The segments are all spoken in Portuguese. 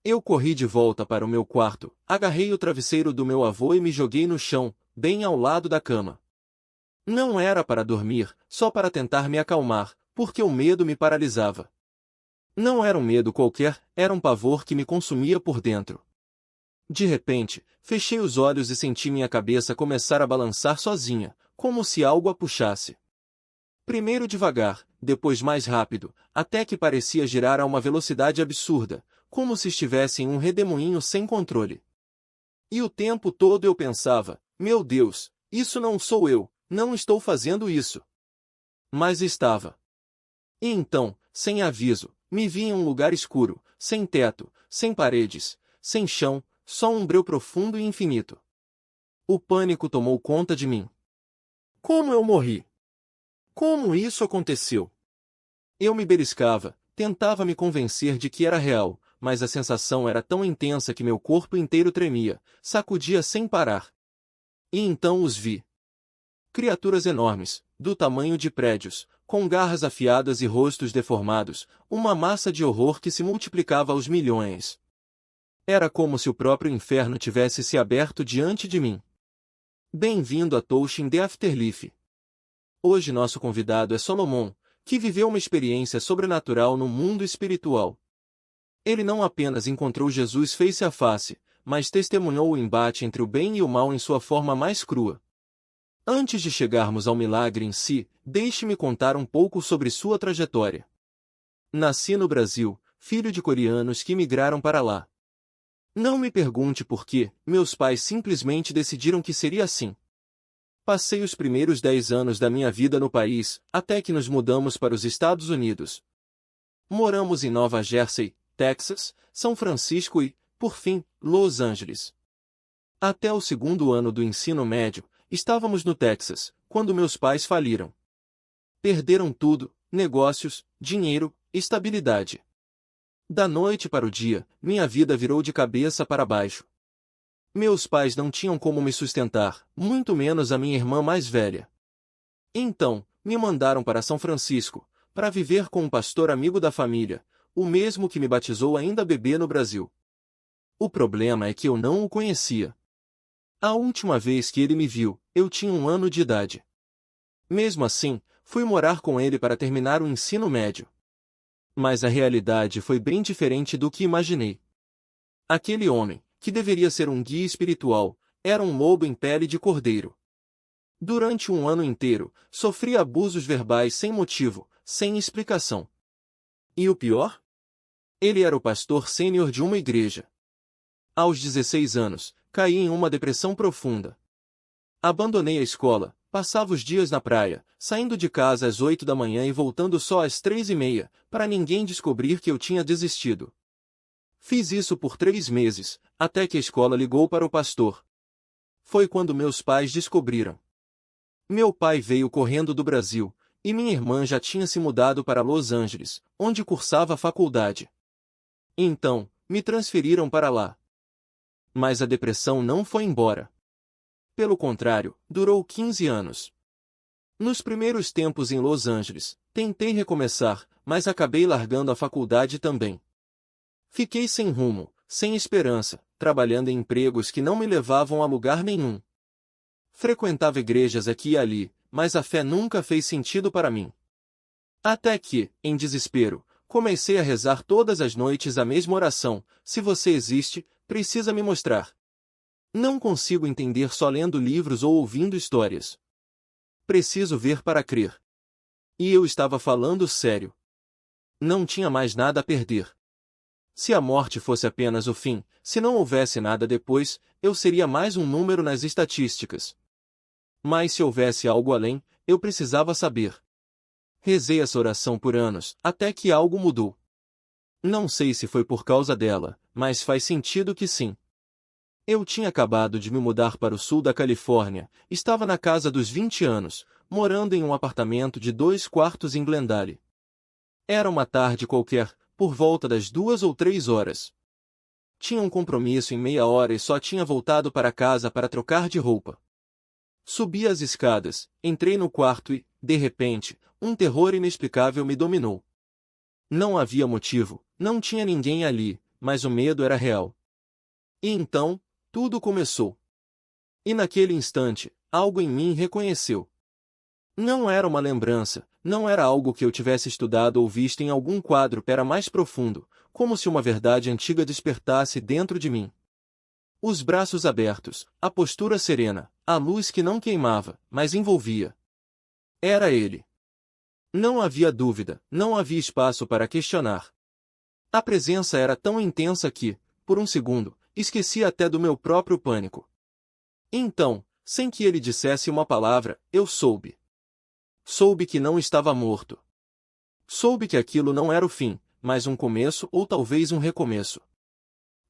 Eu corri de volta para o meu quarto, agarrei o travesseiro do meu avô e me joguei no chão, bem ao lado da cama. Não era para dormir, só para tentar me acalmar, porque o medo me paralisava. Não era um medo qualquer, era um pavor que me consumia por dentro. De repente, fechei os olhos e senti minha cabeça começar a balançar sozinha, como se algo a puxasse. Primeiro devagar, depois mais rápido, até que parecia girar a uma velocidade absurda, como se estivesse em um redemoinho sem controle. E o tempo todo eu pensava, meu Deus, isso não sou eu, não estou fazendo isso. Mas estava. E então, sem aviso, me vi em um lugar escuro, sem teto, sem paredes, sem chão, só um breu profundo e infinito. O pânico tomou conta de mim. Como eu morri? Como isso aconteceu? Eu me beliscava, tentava me convencer de que era real, mas a sensação era tão intensa que meu corpo inteiro tremia, sacudia sem parar. E então os vi. Criaturas enormes, do tamanho de prédios, com garras afiadas e rostos deformados, uma massa de horror que se multiplicava aos milhões. Era como se o próprio inferno tivesse se aberto diante de mim. Bem-vindo a Tolkien The Afterlife. Hoje nosso convidado é Solomon, que viveu uma experiência sobrenatural no mundo espiritual. Ele não apenas encontrou Jesus face a face, mas testemunhou o embate entre o bem e o mal em sua forma mais crua. Antes de chegarmos ao milagre em si, deixe-me contar um pouco sobre sua trajetória. Nasci no Brasil, filho de coreanos que migraram para lá. Não me pergunte por quê, meus pais simplesmente decidiram que seria assim. Passei os primeiros 10 anos da minha vida no país, até que nos mudamos para os Estados Unidos. Moramos em Nova Jersey, Texas, São Francisco e, por fim, Los Angeles. Até o segundo ano do ensino médio, estávamos no Texas, quando meus pais faliram. Perderam tudo, negócios, dinheiro, estabilidade. Da noite para o dia, minha vida virou de cabeça para baixo. Meus pais não tinham como me sustentar, muito menos a minha irmã mais velha. Então, me mandaram para São Francisco, para viver com um pastor amigo da família, o mesmo que me batizou ainda bebê no Brasil. O problema é que eu não o conhecia. A última vez que ele me viu, eu tinha 1 ano de idade. Mesmo assim, fui morar com ele para terminar o ensino médio. Mas a realidade foi bem diferente do que imaginei. Aquele homem, que deveria ser um guia espiritual, era um lobo em pele de cordeiro. Durante 1 ano inteiro, sofri abusos verbais sem motivo, sem explicação. E o pior? Ele era o pastor sênior de uma igreja. Aos 16 anos, caí em uma depressão profunda. Abandonei a escola, passava os dias na praia, saindo de casa às 8 da manhã e voltando só às 3h30, para ninguém descobrir que eu tinha desistido. Fiz isso por 3 meses, até que a escola ligou para o pastor. Foi quando meus pais descobriram. Meu pai veio correndo do Brasil, e minha irmã já tinha se mudado para Los Angeles, onde cursava a faculdade. Então, me transferiram para lá. Mas a depressão não foi embora. Pelo contrário, durou 15 anos. Nos primeiros tempos em Los Angeles, tentei recomeçar, mas acabei largando a faculdade também. Fiquei sem rumo, sem esperança, trabalhando em empregos que não me levavam a lugar nenhum. Frequentava igrejas aqui e ali, mas a fé nunca fez sentido para mim. Até que, em desespero, comecei a rezar todas as noites a mesma oração: se você existe, precisa me mostrar. Não consigo entender só lendo livros ou ouvindo histórias. Preciso ver para crer. E eu estava falando sério. Não tinha mais nada a perder. Se a morte fosse apenas o fim, se não houvesse nada depois, eu seria mais um número nas estatísticas. Mas se houvesse algo além, eu precisava saber. Rezei essa oração por anos, até que algo mudou. Não sei se foi por causa dela, mas faz sentido que sim. Eu tinha acabado de me mudar para o sul da Califórnia, estava na casa dos 20 anos, morando em um apartamento de 2 quartos em Glendale. Era uma tarde qualquer, por volta das 2 ou 3 horas. Tinha um compromisso em meia hora e só tinha voltado para casa para trocar de roupa. Subi as escadas, entrei no quarto e, de repente, um terror inexplicável me dominou. Não havia motivo, não tinha ninguém ali, mas o medo era real. E então, tudo começou. E naquele instante, algo em mim reconheceu. Não era uma lembrança, não era algo que eu tivesse estudado ou visto em algum quadro, era mais profundo, como se uma verdade antiga despertasse dentro de mim. Os braços abertos, a postura serena, a luz que não queimava, mas envolvia. Era ele. Não havia dúvida, não havia espaço para questionar. A presença era tão intensa que, por um segundo, esqueci até do meu próprio pânico. Então, sem que ele dissesse uma palavra, eu soube. Soube que não estava morto. Soube que aquilo não era o fim, mas um começo ou talvez um recomeço.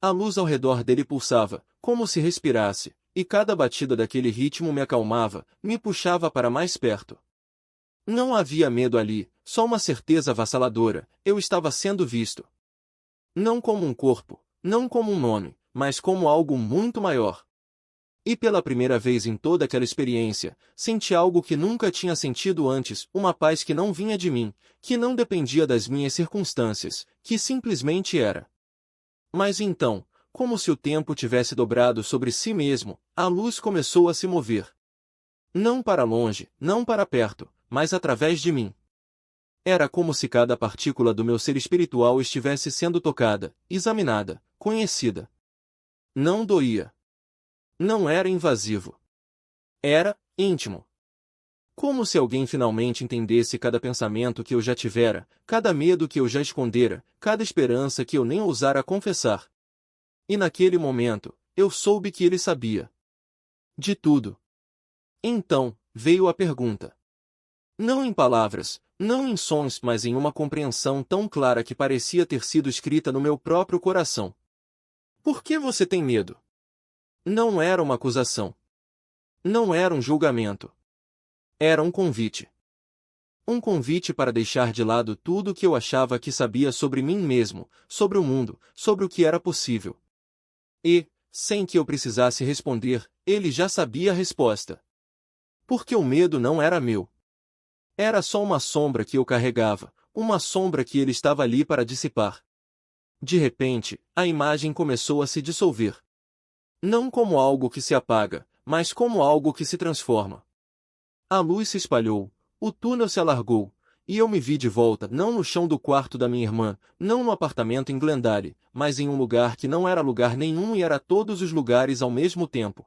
A luz ao redor dele pulsava, como se respirasse, e cada batida daquele ritmo me acalmava, me puxava para mais perto. Não havia medo ali, só uma certeza avassaladora: eu estava sendo visto. Não como um corpo, não como um nome, mas como algo muito maior. E pela primeira vez em toda aquela experiência, senti algo que nunca tinha sentido antes, uma paz que não vinha de mim, que não dependia das minhas circunstâncias, que simplesmente era. Mas então, como se o tempo tivesse dobrado sobre si mesmo, a luz começou a se mover. Não para longe, não para perto, mas através de mim. Era como se cada partícula do meu ser espiritual estivesse sendo tocada, examinada, conhecida. Não doía. Não era invasivo. Era íntimo. Como se alguém finalmente entendesse cada pensamento que eu já tivera, cada medo que eu já escondera, cada esperança que eu nem ousara confessar. E naquele momento, eu soube que ele sabia. De tudo. Então, veio a pergunta. Não em palavras, não em sons, mas em uma compreensão tão clara que parecia ter sido escrita no meu próprio coração. Por que você tem medo? Não era uma acusação. Não era um julgamento. Era um convite. Um convite para deixar de lado tudo o que eu achava que sabia sobre mim mesmo, sobre o mundo, sobre o que era possível. E, sem que eu precisasse responder, ele já sabia a resposta. Porque o medo não era meu. Era só uma sombra que eu carregava, uma sombra que ele estava ali para dissipar. De repente, a imagem começou a se dissolver. Não como algo que se apaga, mas como algo que se transforma. A luz se espalhou, o túnel se alargou, e eu me vi de volta, não no chão do quarto da minha irmã, não no apartamento em Glendale, mas em um lugar que não era lugar nenhum e era todos os lugares ao mesmo tempo.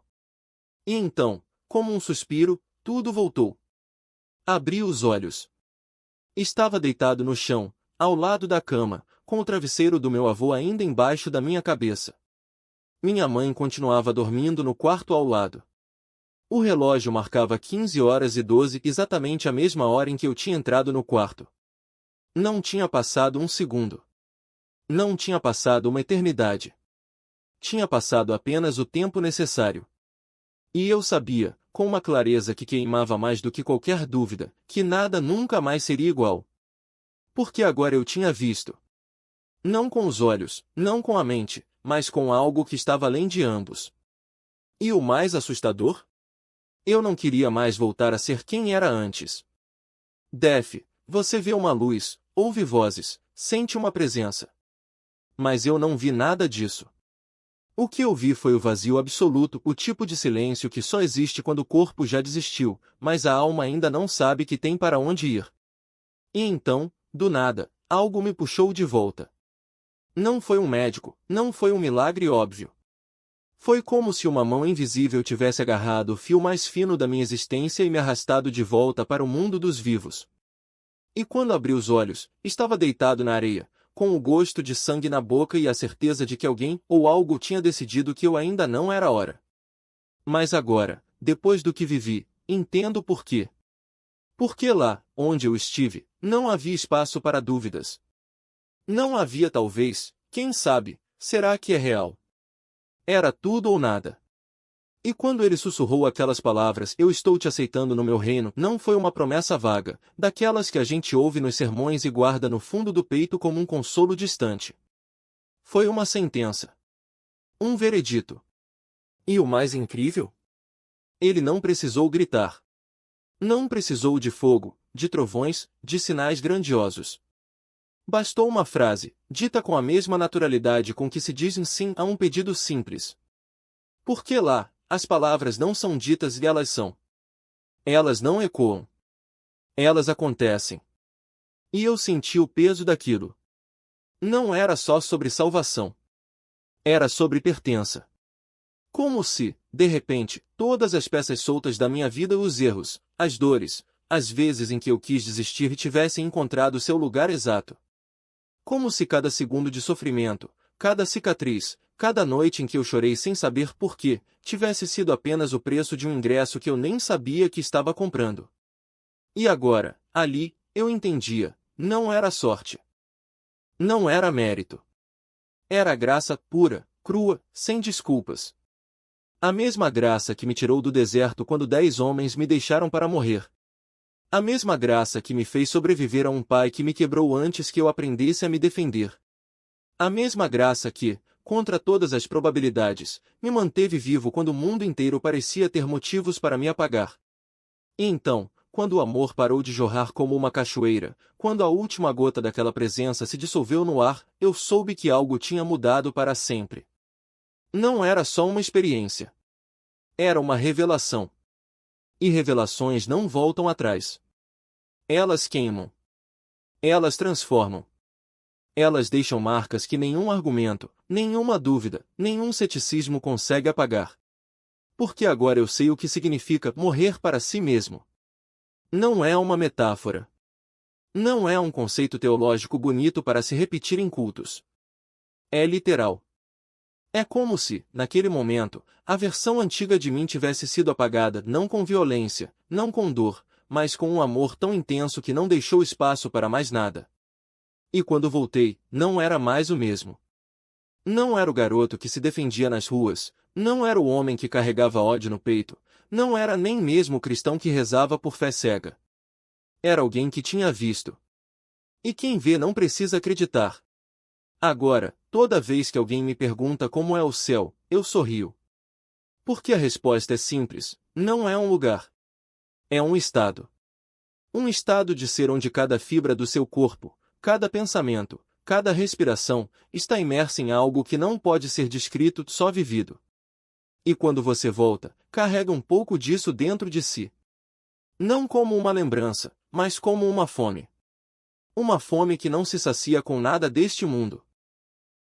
E então, como um suspiro, tudo voltou. Abri os olhos. Estava deitado no chão, ao lado da cama, com o travesseiro do meu avô ainda embaixo da minha cabeça. Minha mãe continuava dormindo no quarto ao lado. O relógio marcava 15h12, exatamente a mesma hora em que eu tinha entrado no quarto. Não tinha passado um segundo. Não tinha passado uma eternidade. Tinha passado apenas o tempo necessário. E eu sabia, com uma clareza que queimava mais do que qualquer dúvida, que nada nunca mais seria igual. Porque agora eu tinha visto. Não com os olhos, não com a mente, mas com algo que estava além de ambos. E o mais assustador? Eu não queria mais voltar a ser quem era antes. Def, você vê uma luz, ouve vozes, sente uma presença. Mas eu não vi nada disso. O que eu vi foi o vazio absoluto, o tipo de silêncio que só existe quando o corpo já desistiu, mas a alma ainda não sabe que tem para onde ir. E então, do nada, algo me puxou de volta. Não foi um médico, não foi um milagre óbvio. Foi como se uma mão invisível tivesse agarrado o fio mais fino da minha existência e me arrastado de volta para o mundo dos vivos. E quando abri os olhos, estava deitado na areia, com o gosto de sangue na boca e a certeza de que alguém ou algo tinha decidido que eu ainda não era hora. Mas agora, depois do que vivi, entendo por quê. Porque lá, onde eu estive, não havia espaço para dúvidas. Não havia talvez, quem sabe, será que é real? Era tudo ou nada. E quando ele sussurrou aquelas palavras, eu estou te aceitando no meu reino, não foi uma promessa vaga, daquelas que a gente ouve nos sermões e guarda no fundo do peito como um consolo distante. Foi uma sentença. Um veredito. E o mais incrível? Ele não precisou gritar. Não precisou de fogo, de trovões, de sinais grandiosos. Bastou uma frase, dita com a mesma naturalidade com que se diz um sim a um pedido simples. Porque lá, as palavras não são ditas e elas são. Elas não ecoam. Elas acontecem. E eu senti o peso daquilo. Não era só sobre salvação. Era sobre pertença. Como se, de repente, todas as peças soltas da minha vida, os erros, as dores, as vezes em que eu quis desistir tivessem encontrado seu lugar exato. Como se cada segundo de sofrimento, cada cicatriz, cada noite em que eu chorei sem saber por quê, tivesse sido apenas o preço de um ingresso que eu nem sabia que estava comprando. E agora, ali, eu entendia, não era sorte. Não era mérito. Era graça pura, crua, sem desculpas. A mesma graça que me tirou do deserto quando 10 homens me deixaram para morrer. A mesma graça que me fez sobreviver a um pai que me quebrou antes que eu aprendesse a me defender. A mesma graça que, contra todas as probabilidades, me manteve vivo quando o mundo inteiro parecia ter motivos para me apagar. E então, quando o amor parou de jorrar como uma cachoeira, quando a última gota daquela presença se dissolveu no ar, eu soube que algo tinha mudado para sempre. Não era só uma experiência. Era uma revelação. E revelações não voltam atrás. Elas queimam. Elas transformam. Elas deixam marcas que nenhum argumento, nenhuma dúvida, nenhum ceticismo consegue apagar. Porque agora eu sei o que significa morrer para si mesmo. Não é uma metáfora. Não é um conceito teológico bonito para se repetir em cultos. É literal. É como se, naquele momento, a versão antiga de mim tivesse sido apagada não com violência, não com dor, mas com um amor tão intenso que não deixou espaço para mais nada. E quando voltei, não era mais o mesmo. Não era o garoto que se defendia nas ruas, não era o homem que carregava ódio no peito, não era nem mesmo o cristão que rezava por fé cega. Era alguém que tinha visto. E quem vê não precisa acreditar. Agora, toda vez que alguém me pergunta como é o céu, eu sorrio. Porque a resposta é simples, não é um lugar. É um estado. Um estado de ser onde cada fibra do seu corpo, cada pensamento, cada respiração, está imersa em algo que não pode ser descrito, só vivido. E quando você volta, carrega um pouco disso dentro de si. Não como uma lembrança, mas como uma fome. Uma fome que não se sacia com nada deste mundo.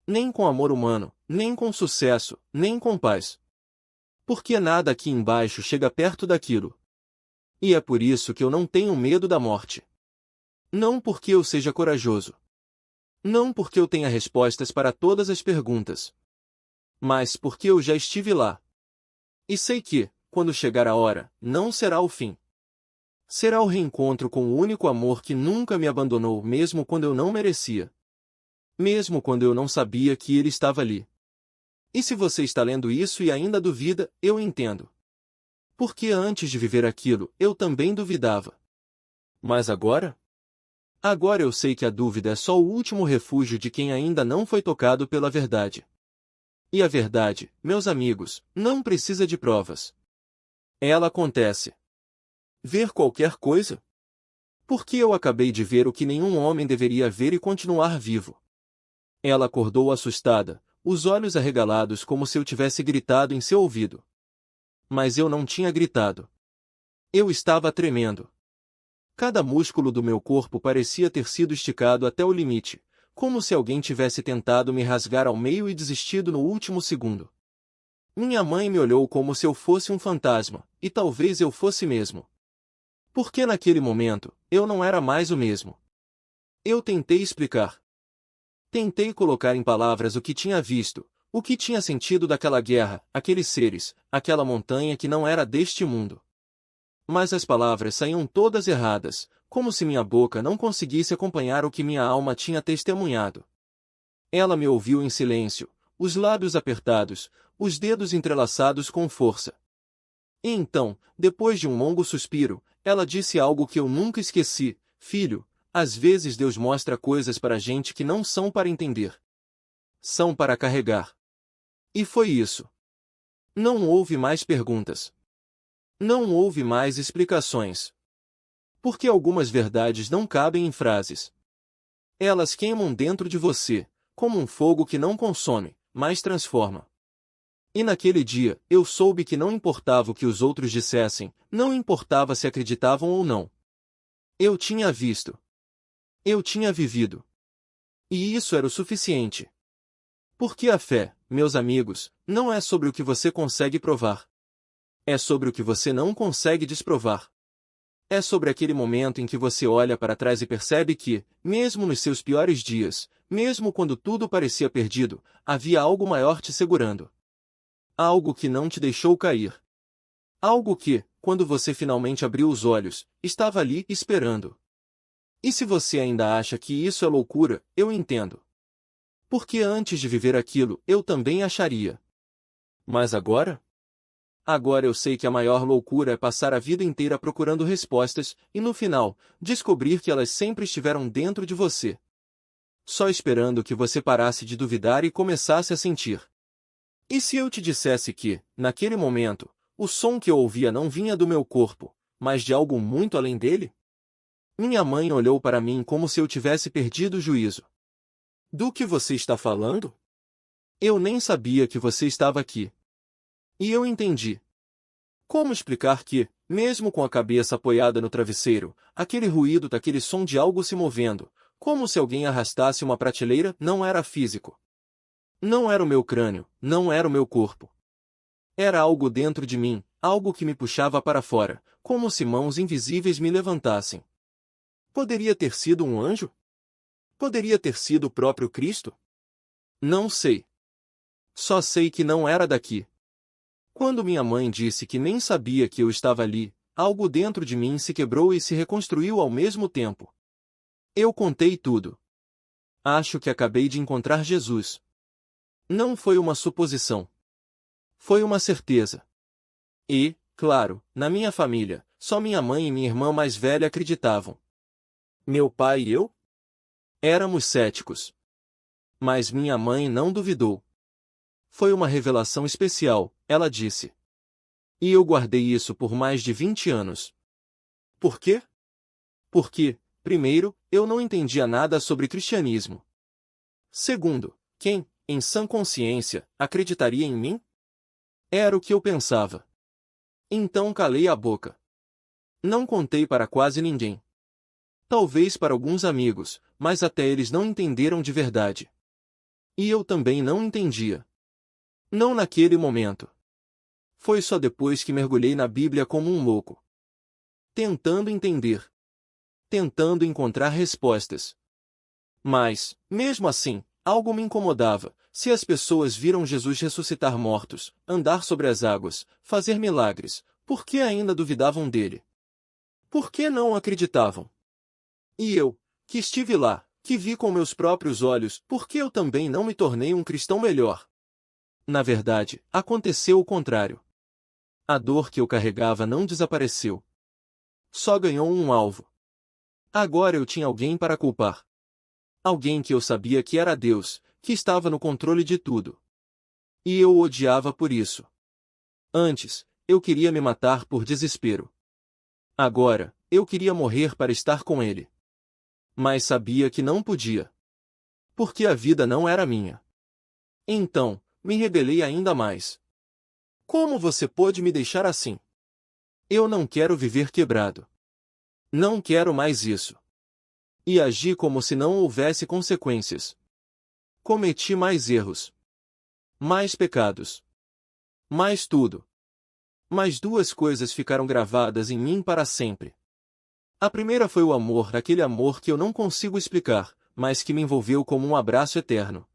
Nem com amor humano, nem com sucesso, nem com paz. Porque nada aqui embaixo chega perto daquilo. E é por isso que eu não tenho medo da morte. Não porque eu seja corajoso. Não porque eu tenha respostas para todas as perguntas. Mas porque eu já estive lá. E sei que, quando chegar a hora, não será o fim. Será o reencontro com o único amor que nunca me abandonou mesmo quando eu não merecia. Mesmo quando eu não sabia que ele estava ali. E se você está lendo isso e ainda duvida, eu entendo. Porque antes de viver aquilo, eu também duvidava. Mas agora? Agora eu sei que a dúvida é só o último refúgio de quem ainda não foi tocado pela verdade. E a verdade, meus amigos, não precisa de provas. Ela acontece. Ver qualquer coisa? Porque eu acabei de ver o que nenhum homem deveria ver e continuar vivo. Ela acordou assustada, os olhos arregalados como se eu tivesse gritado em seu ouvido. Mas eu não tinha gritado. Eu estava tremendo. Cada músculo do meu corpo parecia ter sido esticado até o limite, como se alguém tivesse tentado me rasgar ao meio e desistido no último segundo. Minha mãe me olhou como se eu fosse um fantasma, e talvez eu fosse mesmo. Porque naquele momento, eu não era mais o mesmo. Eu tentei explicar. Tentei colocar em palavras o que tinha visto, o que tinha sentido daquela guerra, aqueles seres, aquela montanha que não era deste mundo. Mas as palavras saíam todas erradas, como se minha boca não conseguisse acompanhar o que minha alma tinha testemunhado. Ela me ouviu em silêncio, os lábios apertados, os dedos entrelaçados com força. E então, depois de um longo suspiro, ela disse algo que eu nunca esqueci: filho, às vezes Deus mostra coisas para a gente que não são para entender. São para carregar. E foi isso. Não houve mais perguntas. Não houve mais explicações. Porque algumas verdades não cabem em frases. Elas queimam dentro de você, como um fogo que não consome, mas transforma. E naquele dia, eu soube que não importava o que os outros dissessem, não importava se acreditavam ou não. Eu tinha visto. Eu tinha vivido. E isso era o suficiente. Porque a fé, meus amigos, não é sobre o que você consegue provar. É sobre o que você não consegue desprovar. É sobre aquele momento em que você olha para trás e percebe que, mesmo nos seus piores dias, mesmo quando tudo parecia perdido, havia algo maior te segurando. Algo que não te deixou cair. Algo que, quando você finalmente abriu os olhos, estava ali esperando. E se você ainda acha que isso é loucura, eu entendo. Porque antes de viver aquilo, eu também acharia. Mas agora? Agora eu sei que a maior loucura é passar a vida inteira procurando respostas, e no final, descobrir que elas sempre estiveram dentro de você. Só esperando que você parasse de duvidar e começasse a sentir. E se eu te dissesse que, naquele momento, o som que eu ouvia não vinha do meu corpo, mas de algo muito além dele? Minha mãe olhou para mim como se eu tivesse perdido o juízo. Do que você está falando? Eu nem sabia que você estava aqui. E eu entendi. Como explicar que, mesmo com a cabeça apoiada no travesseiro, aquele ruído daquele som de algo se movendo, como se alguém arrastasse uma prateleira, não era físico? Não era o meu crânio, não era o meu corpo. Era algo dentro de mim, algo que me puxava para fora, como se mãos invisíveis me levantassem. Poderia ter sido um anjo? Poderia ter sido o próprio Cristo? Não sei. Só sei que não era daqui. Quando minha mãe disse que nem sabia que eu estava ali, algo dentro de mim se quebrou e se reconstruiu ao mesmo tempo. Eu contei tudo. Acho que acabei de encontrar Jesus. Não foi uma suposição. Foi uma certeza. E, claro, na minha família, só minha mãe e minha irmã mais velha acreditavam. Meu pai e eu? Éramos céticos. Mas minha mãe não duvidou. Foi uma revelação especial, ela disse. E eu guardei isso por mais de 20 anos. Por quê? Porque, primeiro, eu não entendia nada sobre cristianismo. Segundo, quem, em sã consciência, acreditaria em mim? Era o que eu pensava. Então calei a boca. Não contei para quase ninguém. Talvez para alguns amigos, mas até eles não entenderam de verdade. E eu também não entendia. Não naquele momento. Foi só depois que mergulhei na Bíblia como um louco. Tentando entender. Tentando encontrar respostas. Mas, mesmo assim, algo me incomodava. Se as pessoas viram Jesus ressuscitar mortos, andar sobre as águas, fazer milagres, por que ainda duvidavam dele? Por que não acreditavam? E eu, que estive lá, que vi com meus próprios olhos, por que eu também não me tornei um cristão melhor? Na verdade, aconteceu o contrário. A dor que eu carregava não desapareceu. Só ganhou um alvo. Agora eu tinha alguém para culpar. Alguém que eu sabia que era Deus, que estava no controle de tudo. E eu o odiava por isso. Antes, eu queria me matar por desespero. Agora, eu queria morrer para estar com ele. Mas sabia que não podia. Porque a vida não era minha. Então, me rebelei ainda mais. Como você pôde me deixar assim? Eu não quero viver quebrado. Não quero mais isso. E agi como se não houvesse consequências. Cometi mais erros. Mais pecados. Mais tudo. Mas duas coisas ficaram gravadas em mim para sempre. A primeira foi o amor, aquele amor que eu não consigo explicar, mas que me envolveu como um abraço eterno.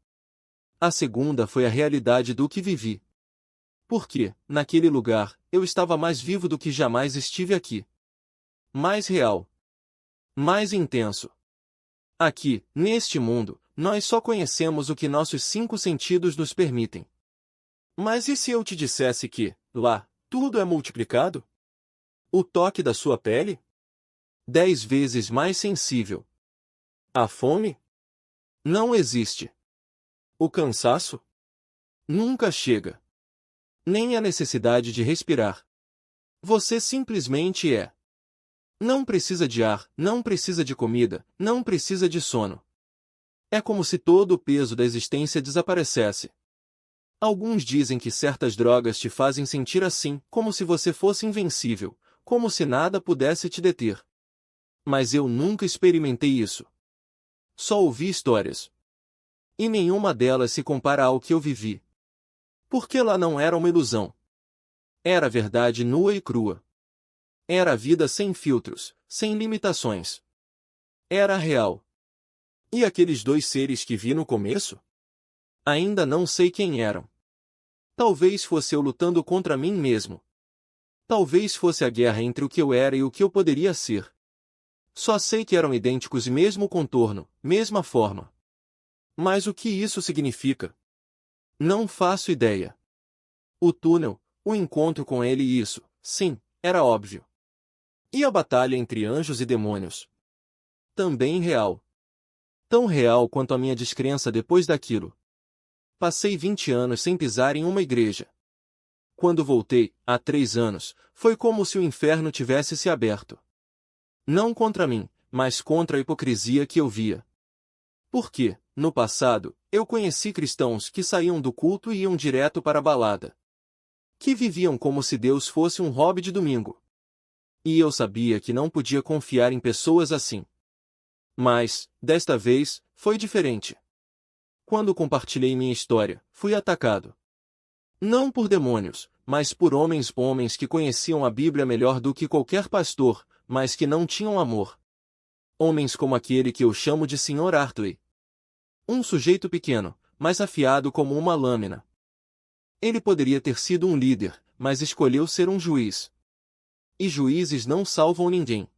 A segunda foi a realidade do que vivi. Porque, naquele lugar, eu estava mais vivo do que jamais estive aqui. Mais real. Mais intenso. Aqui, neste mundo, nós só conhecemos o que nossos 5 sentidos nos permitem. Mas e se eu te dissesse que, lá, tudo é multiplicado? O toque da sua pele? 10 vezes mais sensível. A fome? Não existe. O cansaço? Nunca chega. Nem a necessidade de respirar. Você simplesmente é. Não precisa de ar, não precisa de comida, não precisa de sono. É como se todo o peso da existência desaparecesse. Alguns dizem que certas drogas te fazem sentir assim, como se você fosse invencível, como se nada pudesse te deter. Mas eu nunca experimentei isso. Só ouvi histórias. E nenhuma delas se compara ao que eu vivi. Porque lá não era uma ilusão. Era a verdade nua e crua. Era a vida sem filtros, sem limitações. Era real. E aqueles dois seres que vi no começo? Ainda não sei quem eram. Talvez fosse eu lutando contra mim mesmo. Talvez fosse a guerra entre o que eu era e o que eu poderia ser. Só sei que eram idênticos e mesmo contorno, mesma forma. Mas o que isso significa? Não faço ideia. O túnel, o encontro com ele e isso, sim, era óbvio. E a batalha entre anjos e demônios? Também real. Tão real quanto a minha descrença depois daquilo. Passei 20 anos sem pisar em uma igreja. Quando voltei, há 3 anos, foi como se o inferno tivesse se aberto. Não contra mim, mas contra a hipocrisia que eu via. Porque, no passado, eu conheci cristãos que saíam do culto e iam direto para a balada. Que viviam como se Deus fosse um hobby de domingo. E eu sabia que não podia confiar em pessoas assim. Mas, desta vez, foi diferente. Quando compartilhei minha história, fui atacado. Não por demônios, mas por homens que conheciam a Bíblia melhor do que qualquer pastor, mas que não tinham amor. Homens como aquele que eu chamo de Sr. Hartley. Um sujeito pequeno, mas afiado como uma lâmina. Ele poderia ter sido um líder, mas escolheu ser um juiz. E juízes não salvam ninguém.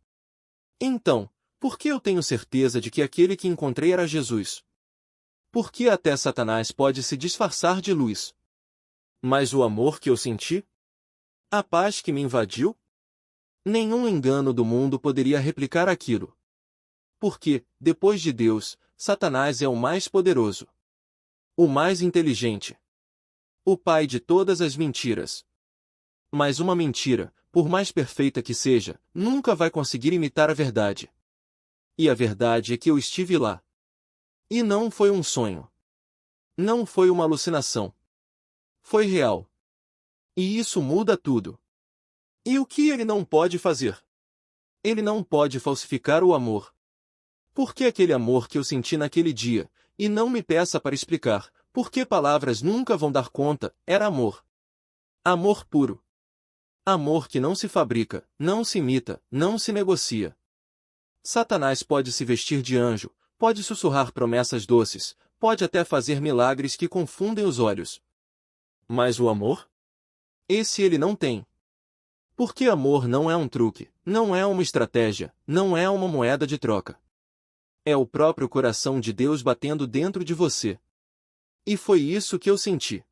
Então, por que eu tenho certeza de que aquele que encontrei era Jesus? Por que até Satanás pode se disfarçar de luz? Mas o amor que eu senti? A paz que me invadiu? Nenhum engano do mundo poderia replicar aquilo. Porque, depois de Deus, Satanás é o mais poderoso. O mais inteligente. O pai de todas as mentiras. Mas uma mentira, por mais perfeita que seja, nunca vai conseguir imitar a verdade. E a verdade é que eu estive lá. E não foi um sonho. Não foi uma alucinação. Foi real. E isso muda tudo. E o que ele não pode fazer? Ele não pode falsificar o amor. Porque aquele amor que eu senti naquele dia, e não me peça para explicar, porque palavras nunca vão dar conta, era amor. Amor puro. Amor que não se fabrica, não se imita, não se negocia. Satanás pode se vestir de anjo, pode sussurrar promessas doces, pode até fazer milagres que confundem os olhos. Mas o amor? Esse ele não tem. Porque amor não é um truque, não é uma estratégia, não é uma moeda de troca. É o próprio coração de Deus batendo dentro de você. E foi isso que eu senti.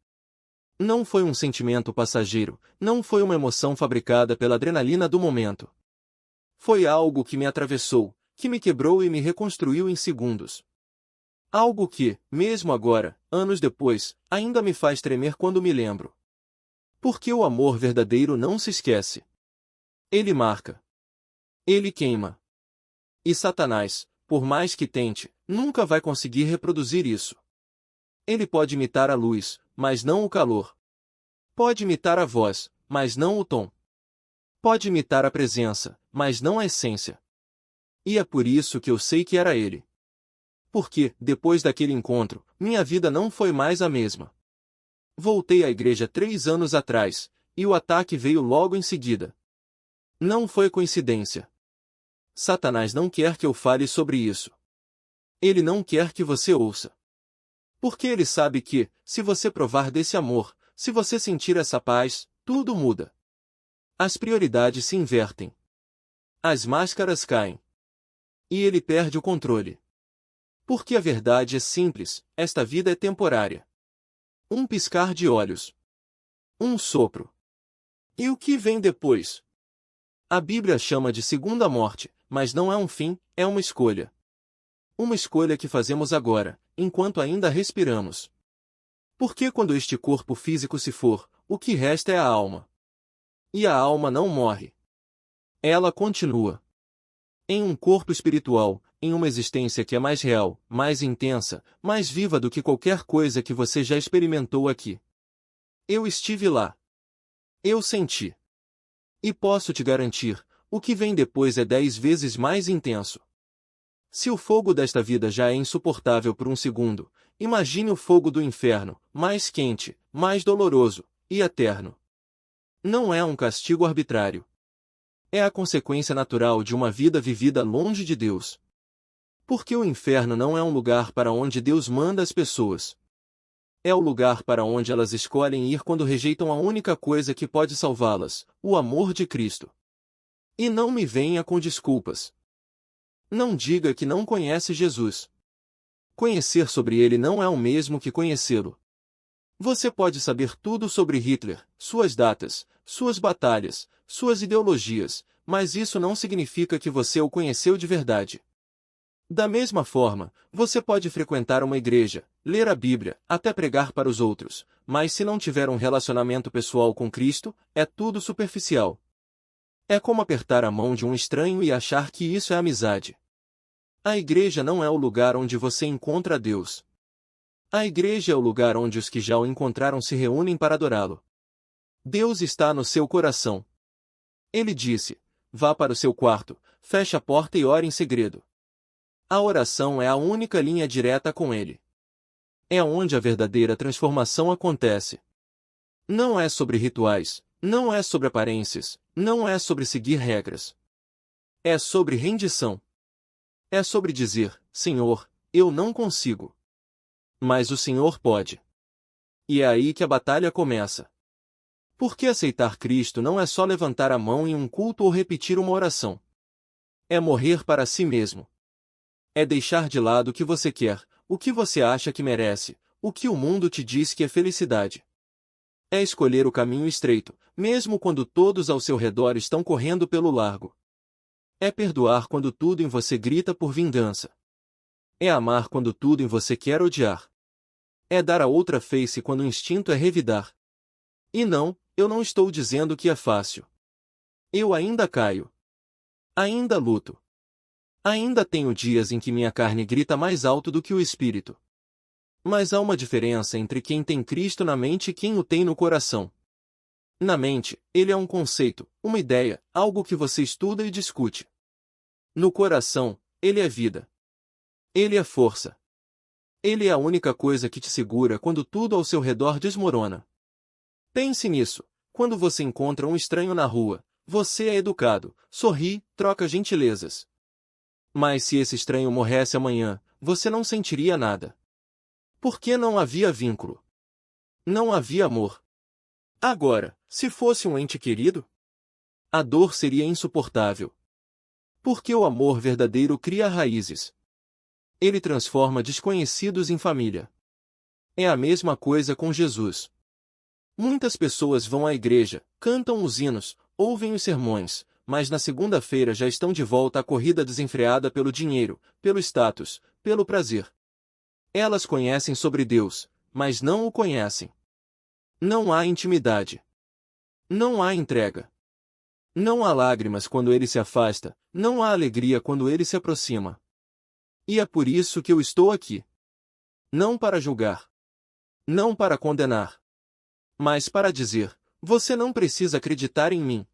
Não foi um sentimento passageiro, não foi uma emoção fabricada pela adrenalina do momento. Foi algo que me atravessou, que me quebrou e me reconstruiu em segundos. Algo que, mesmo agora, anos depois, ainda me faz tremer quando me lembro. Porque o amor verdadeiro não se esquece. Ele marca. Ele queima. E Satanás, por mais que tente, nunca vai conseguir reproduzir isso. Ele pode imitar a luz, mas não o calor. Pode imitar a voz, mas não o tom. Pode imitar a presença, mas não a essência. E é por isso que eu sei que era ele. Porque, depois daquele encontro, minha vida não foi mais a mesma. Voltei à igreja 3 anos atrás, e o ataque veio logo em seguida. Não foi coincidência. Satanás não quer que eu fale sobre isso. Ele não quer que você ouça. Porque ele sabe que, se você provar desse amor, se você sentir essa paz, tudo muda. As prioridades se invertem. As máscaras caem. E ele perde o controle. Porque a verdade é simples, esta vida é temporária. Um piscar de olhos. Um sopro. E o que vem depois? A Bíblia chama de segunda morte, mas não é um fim, é uma escolha. Uma escolha que fazemos agora, enquanto ainda respiramos. Porque quando este corpo físico se for, o que resta é a alma. E a alma não morre. Ela continua. Em um corpo espiritual, em uma existência que é mais real, mais intensa, mais viva do que qualquer coisa que você já experimentou aqui. Eu estive lá. Eu senti. E posso te garantir, o que vem depois é 10 vezes mais intenso. Se o fogo desta vida já é insuportável por um segundo, imagine o fogo do inferno, mais quente, mais doloroso, e eterno. Não é um castigo arbitrário. É a consequência natural de uma vida vivida longe de Deus. Porque o inferno não é um lugar para onde Deus manda as pessoas. É o lugar para onde elas escolhem ir quando rejeitam a única coisa que pode salvá-las, o amor de Cristo. E não me venha com desculpas. Não diga que não conhece Jesus. Conhecer sobre ele não é o mesmo que conhecê-lo. Você pode saber tudo sobre Hitler, suas datas, suas batalhas, suas ideologias, mas isso não significa que você o conheceu de verdade. Da mesma forma, você pode frequentar uma igreja, ler a Bíblia, até pregar para os outros, mas se não tiver um relacionamento pessoal com Cristo, é tudo superficial. É como apertar a mão de um estranho e achar que isso é amizade. A igreja não é o lugar onde você encontra Deus. A igreja é o lugar onde os que já o encontraram se reúnem para adorá-lo. Deus está no seu coração. Ele disse: vá para o seu quarto, feche a porta e ore em segredo. A oração é a única linha direta com ele. É onde a verdadeira transformação acontece. Não é sobre rituais, não é sobre aparências, não é sobre seguir regras. É sobre rendição. É sobre dizer: Senhor, eu não consigo. Mas o Senhor pode. E é aí que a batalha começa. Porque aceitar Cristo não é só levantar a mão em um culto ou repetir uma oração. É morrer para si mesmo. É deixar de lado o que você quer, o que você acha que merece, o que o mundo te diz que é felicidade. É escolher o caminho estreito, mesmo quando todos ao seu redor estão correndo pelo largo. É perdoar quando tudo em você grita por vingança. É amar quando tudo em você quer odiar. É dar a outra face quando o instinto é revidar. E não, eu não estou dizendo que é fácil. Eu ainda caio. Ainda luto. Ainda tenho dias em que minha carne grita mais alto do que o espírito. Mas há uma diferença entre quem tem Cristo na mente e quem o tem no coração. Na mente, ele é um conceito, uma ideia, algo que você estuda e discute. No coração, ele é vida. Ele é força. Ele é a única coisa que te segura quando tudo ao seu redor desmorona. Pense nisso. Quando você encontra um estranho na rua, você é educado, sorri, troca gentilezas. Mas se esse estranho morresse amanhã, você não sentiria nada. Porque não havia vínculo. Não havia amor. Agora, se fosse um ente querido, a dor seria insuportável. Porque o amor verdadeiro cria raízes. Ele transforma desconhecidos em família. É a mesma coisa com Jesus. Muitas pessoas vão à igreja, cantam os hinos, ouvem os sermões, mas na segunda-feira já estão de volta à corrida desenfreada pelo dinheiro, pelo status, pelo prazer. Elas conhecem sobre Deus, mas não o conhecem. Não há intimidade. Não há entrega. Não há lágrimas quando ele se afasta, não há alegria quando ele se aproxima. E é por isso que eu estou aqui. Não para julgar. Não para condenar. Mas para dizer: você não precisa acreditar em mim.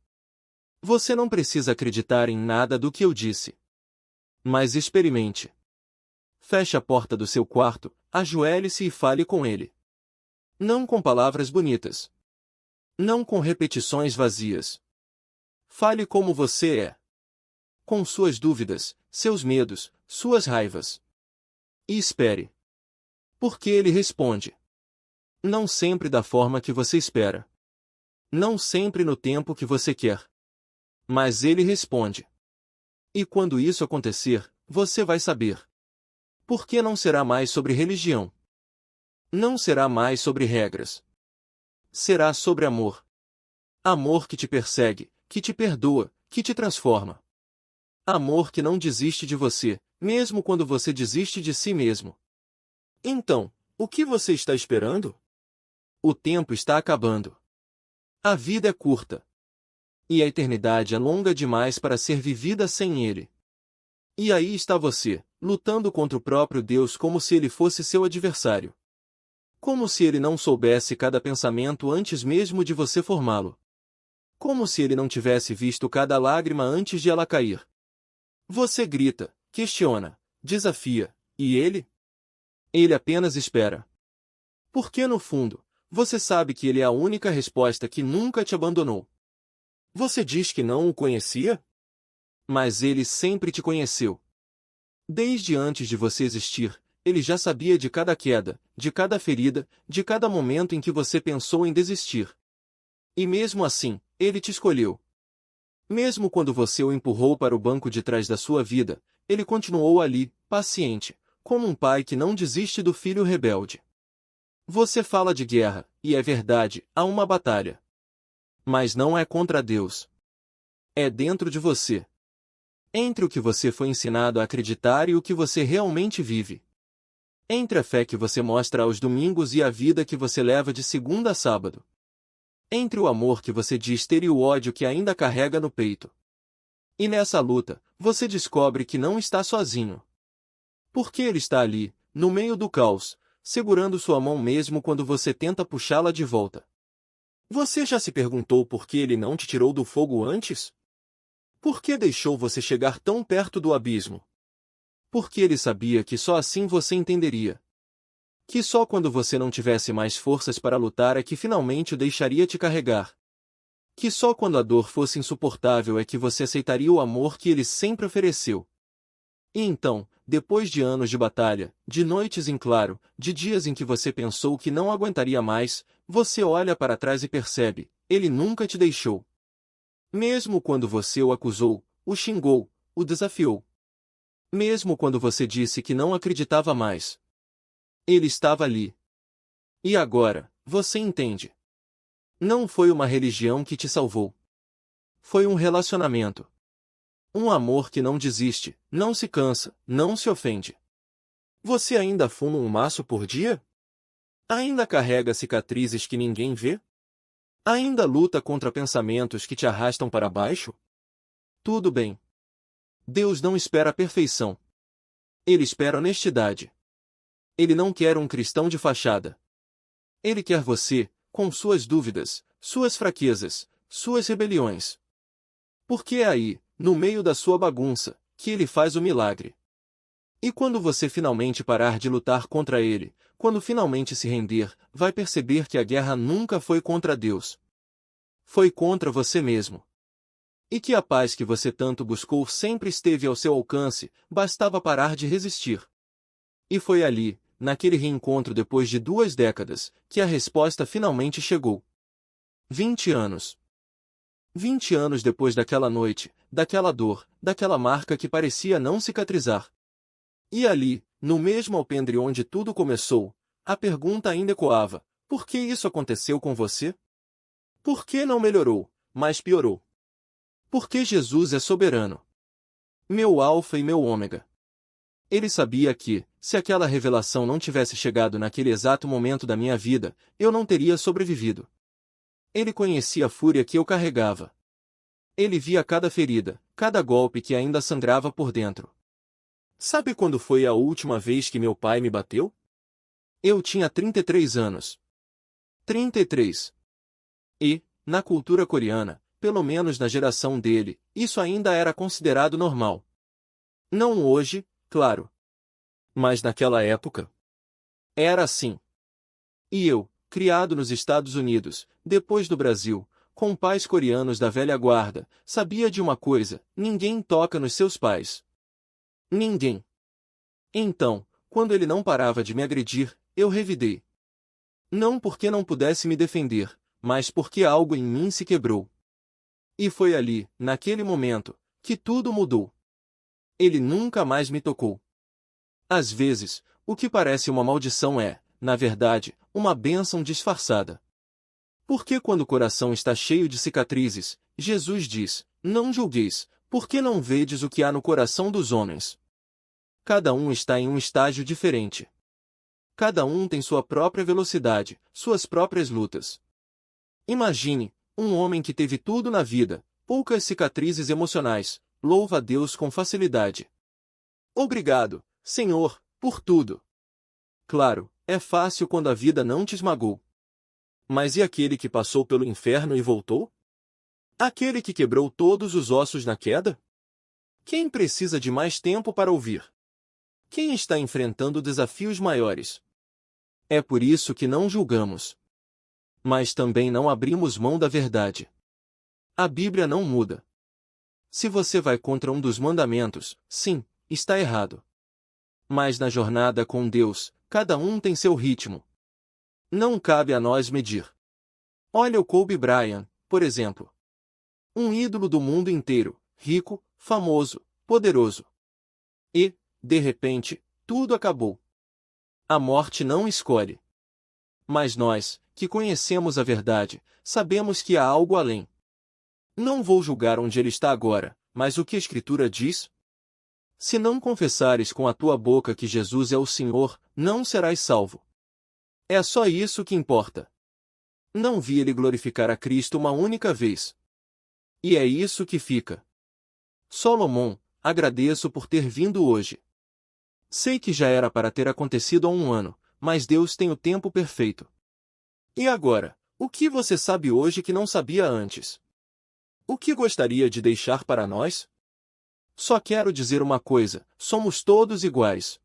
Você não precisa acreditar em nada do que eu disse. Mas experimente. Feche a porta do seu quarto, ajoelhe-se e fale com ele. Não com palavras bonitas. Não com repetições vazias. Fale como você é. Com suas dúvidas, seus medos, suas raivas. E espere. Porque ele responde. Não sempre da forma que você espera. Não sempre no tempo que você quer. Mas ele responde. E quando isso acontecer, você vai saber. Porque não será mais sobre religião. Não será mais sobre regras. Será sobre amor. Amor que te persegue, que te perdoa, que te transforma. Amor que não desiste de você, mesmo quando você desiste de si mesmo. Então, o que você está esperando? O tempo está acabando. A vida é curta. E a eternidade é longa demais para ser vivida sem ele. E aí está você, lutando contra o próprio Deus como se ele fosse seu adversário. Como se ele não soubesse cada pensamento antes mesmo de você formá-lo. Como se ele não tivesse visto cada lágrima antes de ela cair. Você grita, questiona, desafia, e ele? Ele apenas espera. Porque no fundo, você sabe que ele é a única resposta que nunca te abandonou. Você diz que não o conhecia? Mas ele sempre te conheceu. Desde antes de você existir, ele já sabia de cada queda, de cada ferida, de cada momento em que você pensou em desistir. E mesmo assim, ele te escolheu. Mesmo quando você o empurrou para o banco de trás da sua vida, ele continuou ali, paciente, como um pai que não desiste do filho rebelde. Você fala de guerra, e é verdade, há uma batalha. Mas não é contra Deus. É dentro de você. Entre o que você foi ensinado a acreditar e o que você realmente vive. Entre a fé que você mostra aos domingos e a vida que você leva de segunda a sábado. Entre o amor que você diz ter e o ódio que ainda carrega no peito. E nessa luta, você descobre que não está sozinho. Porque ele está ali, no meio do caos, segurando sua mão mesmo quando você tenta puxá-la de volta. Você já se perguntou por que ele não te tirou do fogo antes? Por que deixou você chegar tão perto do abismo? Porque ele sabia que só assim você entenderia. Que só quando você não tivesse mais forças para lutar é que finalmente o deixaria te carregar. Que só quando a dor fosse insuportável é que você aceitaria o amor que ele sempre ofereceu. E então, depois de anos de batalha, de noites em claro, de dias em que você pensou que não aguentaria mais, você olha para trás e percebe, ele nunca te deixou. Mesmo quando você o acusou, o xingou, o desafiou. Mesmo quando você disse que não acreditava mais. Ele estava ali. E agora, você entende. Não foi uma religião que te salvou. Foi um relacionamento. Um amor que não desiste, não se cansa, não se ofende. Você ainda fuma um maço por dia? Ainda carrega cicatrizes que ninguém vê? Ainda luta contra pensamentos que te arrastam para baixo? Tudo bem. Deus não espera a perfeição. Ele espera honestidade. Ele não quer um cristão de fachada. Ele quer você, com suas dúvidas, suas fraquezas, suas rebeliões. Porque é aí, no meio da sua bagunça, que ele faz o milagre. E quando você finalmente parar de lutar contra ele, quando finalmente se render, vai perceber que a guerra nunca foi contra Deus. Foi contra você mesmo. E que a paz que você tanto buscou sempre esteve ao seu alcance, bastava parar de resistir. E foi ali, naquele reencontro depois de 2 décadas, que a resposta finalmente chegou. 20 anos. 20 anos depois daquela noite, daquela dor, daquela marca que parecia não cicatrizar. E ali, no mesmo alpendre onde tudo começou, a pergunta ainda ecoava: por que isso aconteceu com você? Por que não melhorou, mas piorou? Porque Jesus é soberano. Meu alfa e meu ômega. Ele sabia que, se aquela revelação não tivesse chegado naquele exato momento da minha vida, eu não teria sobrevivido. Ele conhecia a fúria que eu carregava. Ele via cada ferida, cada golpe que ainda sangrava por dentro. Sabe quando foi a última vez que meu pai me bateu? Eu tinha 33 anos. 33. E, na cultura coreana, pelo menos na geração dele, isso ainda era considerado normal. Não hoje, claro. Mas naquela época, era assim. E eu, criado nos Estados Unidos, depois do Brasil, com pais coreanos da velha guarda, sabia de uma coisa: ninguém toca nos seus pais. Ninguém. Então, quando ele não parava de me agredir, eu revidei. Não porque não pudesse me defender, mas porque algo em mim se quebrou. E foi ali, naquele momento, que tudo mudou. Ele nunca mais me tocou. Às vezes, o que parece uma maldição é, na verdade, uma bênção disfarçada. Porque quando o coração está cheio de cicatrizes, Jesus diz: não julgueis, porque não vedes o que há no coração dos homens. Cada um está em um estágio diferente. Cada um tem sua própria velocidade, suas próprias lutas. Imagine, um homem que teve tudo na vida, poucas cicatrizes emocionais, louva a Deus com facilidade. Obrigado, Senhor, por tudo. Claro, é fácil quando a vida não te esmagou. Mas e aquele que passou pelo inferno e voltou? Aquele que quebrou todos os ossos na queda? Quem precisa de mais tempo para ouvir? Quem está enfrentando desafios maiores? É por isso que não julgamos. Mas também não abrimos mão da verdade. A Bíblia não muda. Se você vai contra um dos mandamentos, sim, está errado. Mas na jornada com Deus, cada um tem seu ritmo. Não cabe a nós medir. Olha o Kobe Bryant, por exemplo. Um ídolo do mundo inteiro, rico, famoso, poderoso. E, de repente, tudo acabou. A morte não escolhe. Mas nós, que conhecemos a verdade, sabemos que há algo além. Não vou julgar onde ele está agora, mas o que a Escritura diz? Se não confessares com a tua boca que Jesus é o Senhor, não serás salvo. É só isso que importa. Não vi ele glorificar a Cristo uma única vez. E é isso que fica. Solomon, agradeço por ter vindo hoje. Sei que já era para ter acontecido há um ano, mas Deus tem o tempo perfeito. E agora, o que você sabe hoje que não sabia antes? O que gostaria de deixar para nós? Só quero dizer uma coisa, somos todos iguais.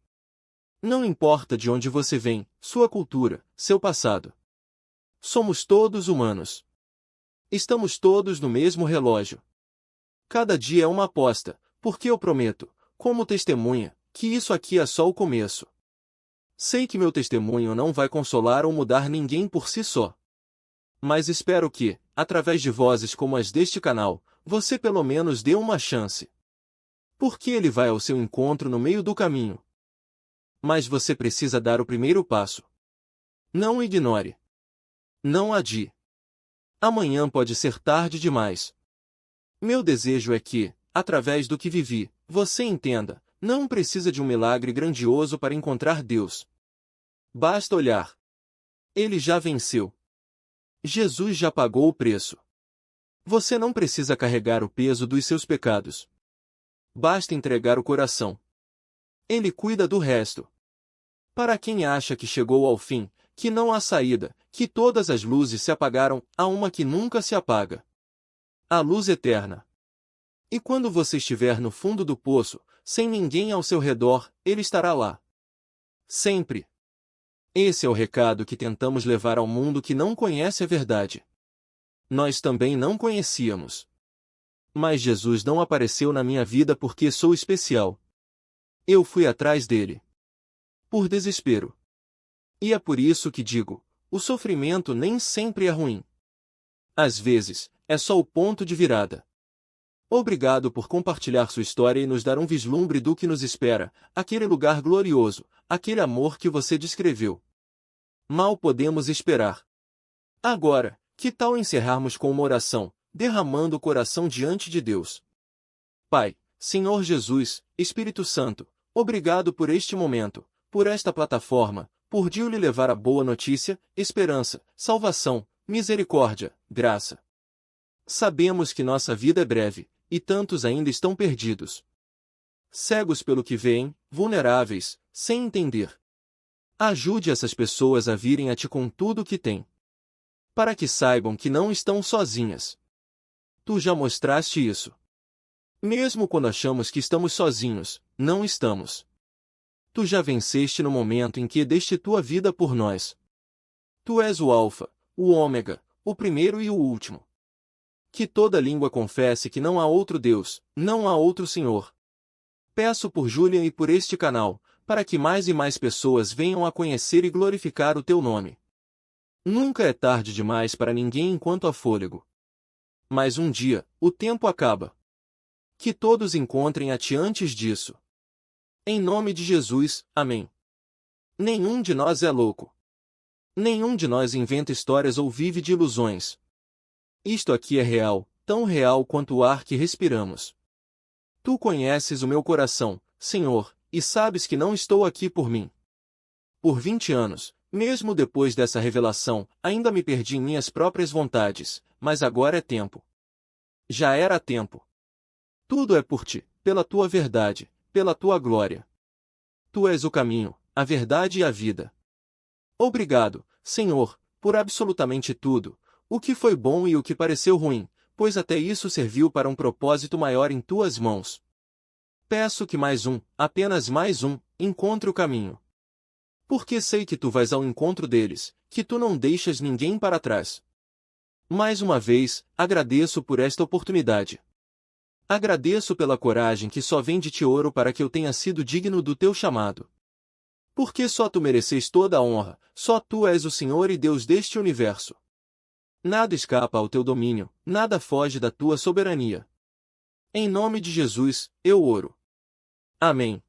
Não importa de onde você vem, sua cultura, seu passado. Somos todos humanos. Estamos todos no mesmo relógio. Cada dia é uma aposta, porque eu prometo, como testemunha, que isso aqui é só o começo. Sei que meu testemunho não vai consolar ou mudar ninguém por si só. Mas espero que, através de vozes como as deste canal, você pelo menos dê uma chance. Porque ele vai ao seu encontro no meio do caminho. Mas você precisa dar o primeiro passo. Não o ignore. Não adie. Amanhã pode ser tarde demais. Meu desejo é que, através do que vivi, você entenda, não precisa de um milagre grandioso para encontrar Deus. Basta olhar. Ele já venceu. Jesus já pagou o preço. Você não precisa carregar o peso dos seus pecados. Basta entregar o coração. Ele cuida do resto. Para quem acha que chegou ao fim, que não há saída, que todas as luzes se apagaram, há uma que nunca se apaga. A luz eterna. E quando você estiver no fundo do poço, sem ninguém ao seu redor, ele estará lá. Sempre. Esse é o recado que tentamos levar ao mundo que não conhece a verdade. Nós também não conhecíamos. Mas Jesus não apareceu na minha vida porque sou especial. Eu fui atrás dele. Por desespero. E é por isso que digo, o sofrimento nem sempre é ruim. Às vezes, é só o ponto de virada. Obrigado por compartilhar sua história e nos dar um vislumbre do que nos espera, aquele lugar glorioso, aquele amor que você descreveu. Mal podemos esperar. Agora, que tal encerrarmos com uma oração, derramando o coração diante de Deus? Pai, Senhor Jesus, Espírito Santo, obrigado por este momento, por esta plataforma, por Dio lhe levar a boa notícia, esperança, salvação, misericórdia, graça. Sabemos que nossa vida é breve, e tantos ainda estão perdidos. Cegos pelo que veem, vulneráveis, sem entender. Ajude essas pessoas a virem a Ti com tudo o que têm. Para que saibam que não estão sozinhas. Tu já mostraste isso. Mesmo quando achamos que estamos sozinhos, não estamos. Tu já venceste no momento em que deste tua vida por nós. Tu és o Alfa, o Ômega, o primeiro e o último. Que toda língua confesse que não há outro Deus, não há outro Senhor. Peço por Julian e por este canal, para que mais e mais pessoas venham a conhecer e glorificar o Teu nome. Nunca é tarde demais para ninguém enquanto há fôlego. Mas um dia, o tempo acaba. Que todos encontrem a Ti antes disso. Em nome de Jesus, amém. Nenhum de nós é louco. Nenhum de nós inventa histórias ou vive de ilusões. Isto aqui é real, tão real quanto o ar que respiramos. Tu conheces o meu coração, Senhor, e sabes que não estou aqui por mim. Por 20 anos, mesmo depois dessa revelação, ainda me perdi em minhas próprias vontades, mas agora é tempo. Já era tempo. Tudo é por Ti, pela Tua verdade, pela tua glória. Tu és o caminho, a verdade e a vida. Obrigado, Senhor, por absolutamente tudo, o que foi bom e o que pareceu ruim, pois até isso serviu para um propósito maior em tuas mãos. Peço que apenas mais encontre o caminho. Porque sei que tu vais ao encontro deles, que tu não deixas ninguém para trás. Mais uma vez, agradeço por esta oportunidade. Agradeço pela coragem que só vem de ti, oro para que eu tenha sido digno do teu chamado. Porque só tu mereces toda a honra, só tu és o Senhor e Deus deste universo. Nada escapa ao teu domínio, nada foge da tua soberania. Em nome de Jesus, eu oro. Amém.